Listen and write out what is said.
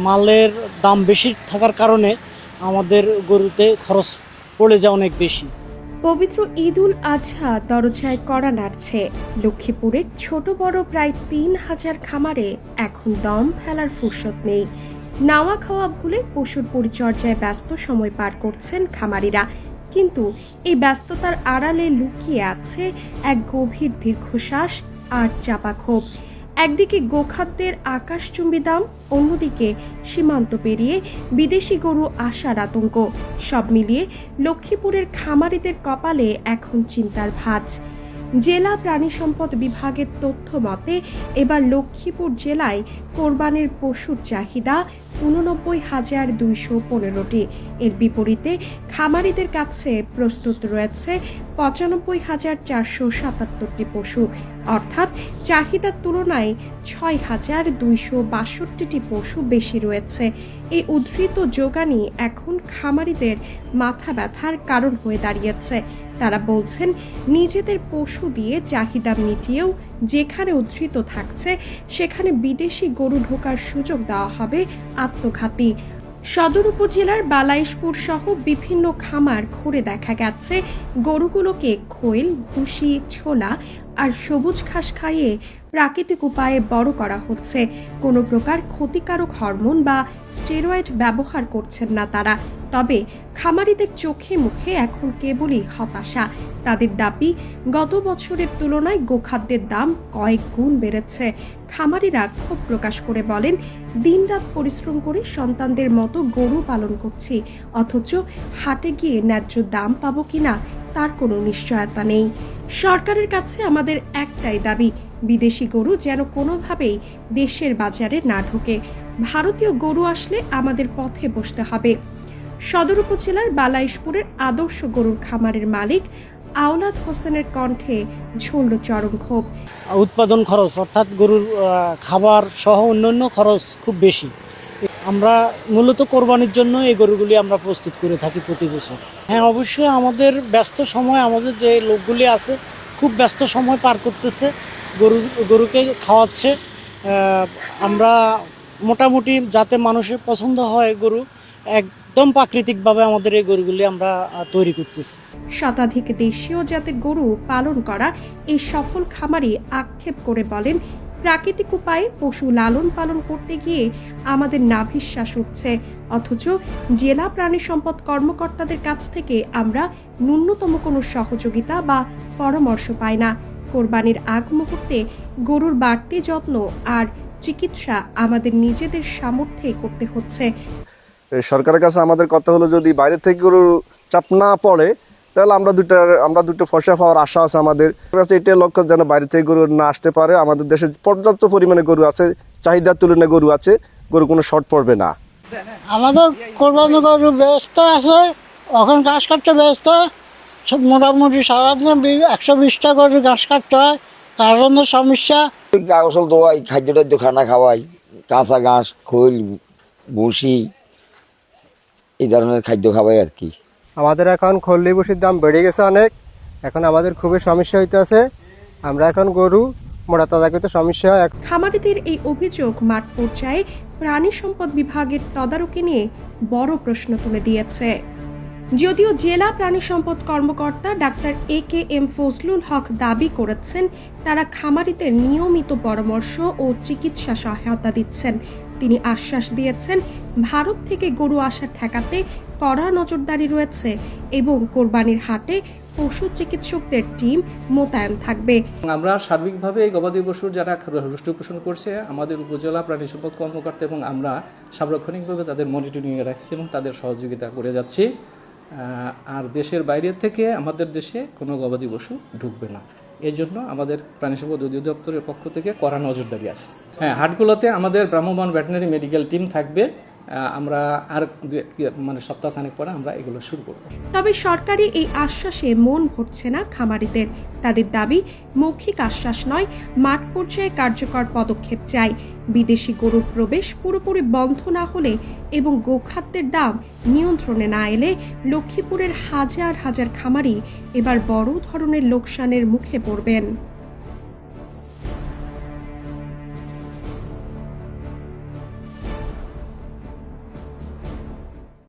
মালের দাম বেশি থাকার কারণে আমাদের গরুতে খরচ পড়ে যায় অনেক বেশি। পবিত্র ঈদ উল আজহা দরজায় কড়া নাড়ছে। লক্ষ্মীপুরের ছোট বড় প্রায় ৩,০০০ খামারে এখন দম ফেলার ফুরসত নেই। নাওয়া খাওয়া ভুলে পশুর পরিচর্যায় ব্যস্ত সময় পার করছেন খামারিরা। কিন্তু এই ব্যস্ততার আড়ালে লুকিয়ে আছে এক গভীর দীর্ঘশ্বাস আর চাপা ক্ষোভ। একদিকে গোখাদ্যের আকাশচুম্বী দাম, অন্যদিকে সীমান্ত পেরিয়ে বিদেশি গরু আসার আতঙ্ক। সব মিলিয়ে লক্ষ্মীপুরের খামারিদের কপালে এখন চিন্তার ভাঁজ। জেলা প্রাণী সম্পদ বিভাগের তথ্য মতে এবার লক্ষ্মীপুর জেলায় কোরবানির পশুর চাহিদা ৮৯,২১৫টি। এর বিপরীতে খামারিদের কাছে প্রস্তুত রয়েছে ৯৫,৪৭৭টি পশু, অর্থাৎ চাহিদার তুলনায় ৬,২৬২টি পশু বেশি রয়েছে। এই উদ্ধৃত যোগানই এখন খামারিদের মাথা ব্যথার কারণ হয়ে দাঁড়িয়েছে। তারা বলছেন, নিজেদের পশু দিয়ে চাহিদা মিটিয়েও যেখানে উদ্ধৃত থাকছে সেখানে বিদেশি গরু ঢোকার সুযোগ দেওয়া হবে আত্মঘাতী। সদর উপজেলার বালাইশপুর সহ বিভিন্ন খামার ঘুরে দেখা গেছে গরুগুলোকে খৈল, ভুসি, ছোলা আর সবুজ ঘাস খাইয়ে প্রাকৃতিক উপায়ে বড় করা হচ্ছে। কোনো প্রকার ক্ষতিকারক হরমোন বা স্টেরয়েড ব্যবহার করছেন না তারা। তবে খামারিদের চোখে মুখে এখন কেবলই হতাশা। তাদের দাবি, গত বছরের তুলনায় গোখাদ্যের দাম কয়েক গুণ বেড়েছে। খামারিরা ক্ষোভ প্রকাশ করে বলেন, দিনরাত পরিশ্রম করে সন্তানদের মতো গরু পালন করছি, অথচ হাটে গিয়ে ন্যায্য দাম পাবো কিনা তার কোনো নিশ্চয়তা নেই। সরকারের কাছে আমাদের একটাই দাবি, বিদেশি গরু যেন কোনোভাবেই দেশের বাজারে না ঢোকে। ভারতীয় গরু আসলে আমাদের পথে বসতে হবে। সদর উপজেলার বালাইশপুরের আদর্শ গরুর খামারের মালিক আওলাদ হোসেনের কণ্ঠে ঝরল চরম ক্ষোভ। উৎপাদন খরচ অর্থাৎ গরুর খাবার সহ অন্যান্য খরচ খুব বেশি। আমরা মূলত কোরবানির জন্য এই গরুগুলি আমরা প্রস্তুত করে থাকি প্রতি বছর। হ্যাঁ, অবশ্যই আমাদের ব্যস্ত সময়, আমাদের যে লোকগুলি আছে খুব ব্যস্ত সময় পার করতেছে, গরুকে খাওয়াচ্ছে। আমরা মোটামুটি যাতে মানুষের পছন্দ হয় গরু, একদম প্রাকৃতিকভাবে আমাদের এই গরুগুলি আমরা তৈরি করতেছি। শতাধিক দেশীয় জাতের গরু পালন করা এই সফল খামারি আক্ষেপ করে বলেন, প্রাকৃতিক উপায়ে পশু লালন পালন করতে গিয়ে আমাদের নাভিশ্বাস উঠছে, অথচ জেলা প্রাণী সম্পদ কর্মকর্তাদের কাছ থেকে আমরা ন্যূনতম কোনো সহযোগিতা বা পরামর্শ পাই না। কোরবানির আগ মুহূর্তে গরুর বাড়তি যত্ন আর চিকিৎসা আমাদের নিজেদের সামর্থ্যে করতে হচ্ছে। সরকারের কাছে আমাদের কথা হলো, যদি বাইরে থেকে গরু চাপ না পড়ে তাহলে আমরা দুটো ফসা পাওয়ার আশা আছে আমাদের কাছে। এটাই লক্ষ্য, যেন বাইরে থেকে গরু না আসতে পারে। আমাদের দেশে পর্যাপ্ত পরিমাণে গরু আছে, চাহিদার তুলনায় গরু আছে, গরু কোনো শর্ট পড়বে না। আমাদের কোরবানি গরু ব্যস্ত আছে, এখন ঘাস কাটতে ব্যস্ত। মোটামুটি সারাদিনে 120টা গরু ঘাস কাটতে হয়, তার জন্য সমস্যা। আসল দোয়াই খাদ্য টাদ্য খানা খাওয়াই, কাঁচা ঘাস, খৈল, ভুসি, এই ধরনের খাদ্য খাওয়াই আর কি। আমাদের এখন খল্লি ভুসির দাম বেড়ে গেছে অনেক, এখন আমাদের খুবই সমস্যা হইতেছে। আমরা এখন গরু মোটা তাজা করতে সমস্যা হয়। খামারিদের এই অভিযোগ মাঠ পর্যায়ে প্রাণী সম্পদ বিভাগের তদারকি নিয়ে বড় প্রশ্ন তুলে দিয়েছে। যদিও জেলা প্রাণী সম্পদ কর্মকর্তা ডাক্তার AKM ফজলুল হক দাবি করেছেন, তারা খামারিদের নিয়মিত পরামর্শ ও চিকিৎসা সহায়তা দিচ্ছেন। তিনি আশ্বাস দিয়েছেন, ভারত থেকে গরু আসা ঠেকাতে কড়া নজরদারি রয়েছে এবং কোরবানির হাটে পশু চিকিৎসকদের টিম মোতায়েন থাকবে। আমরা সার্বিকভাবে এই গবাদি পশুর যারা রুষ্ট পোষণ করছে, আমাদের উপজেলা প্রাণী সম্পদ কর্মকর্তা এবং আমরা সার্বক্ষণিকভাবে তাদের মনিটরিংয়ে রাখছি এবং তাদের সহযোগিতা করে যাচ্ছি। আর দেশের বাইরে থেকে আমাদের দেশে কোনো গবাদি পশু ঢুকবে না, এই জন্য আমাদের প্রাণী সম্পদ অধিদপ্তরের পক্ষ থেকে কড়া নজরদারি আছে। হ্যাঁ, হাটগুলোতে আমাদের ভ্রাম্যমাণ ভেটেরিনারি মেডিকেল টিম থাকবে। আমরা আর সপ্তাহখানেক পরে আমরা এগুলো শুরু করব। তবে সরকারি এই আশ্বাসে মন ভরছে না খামারিদের। তাদের দাবি, মৌখিক আশ্বাস নয়, মাঠ পর্যায়ে কার্যকর পদক্ষেপ চাই। বিদেশি গরুর প্রবেশ পুরোপুরি বন্ধ না হলে এবং গোখাদ্যের দাম নিয়ন্ত্রণে না এলে লক্ষ্মীপুরের হাজার হাজার খামারি এবার বড় ধরনের লোকসানের মুখে পড়বেন।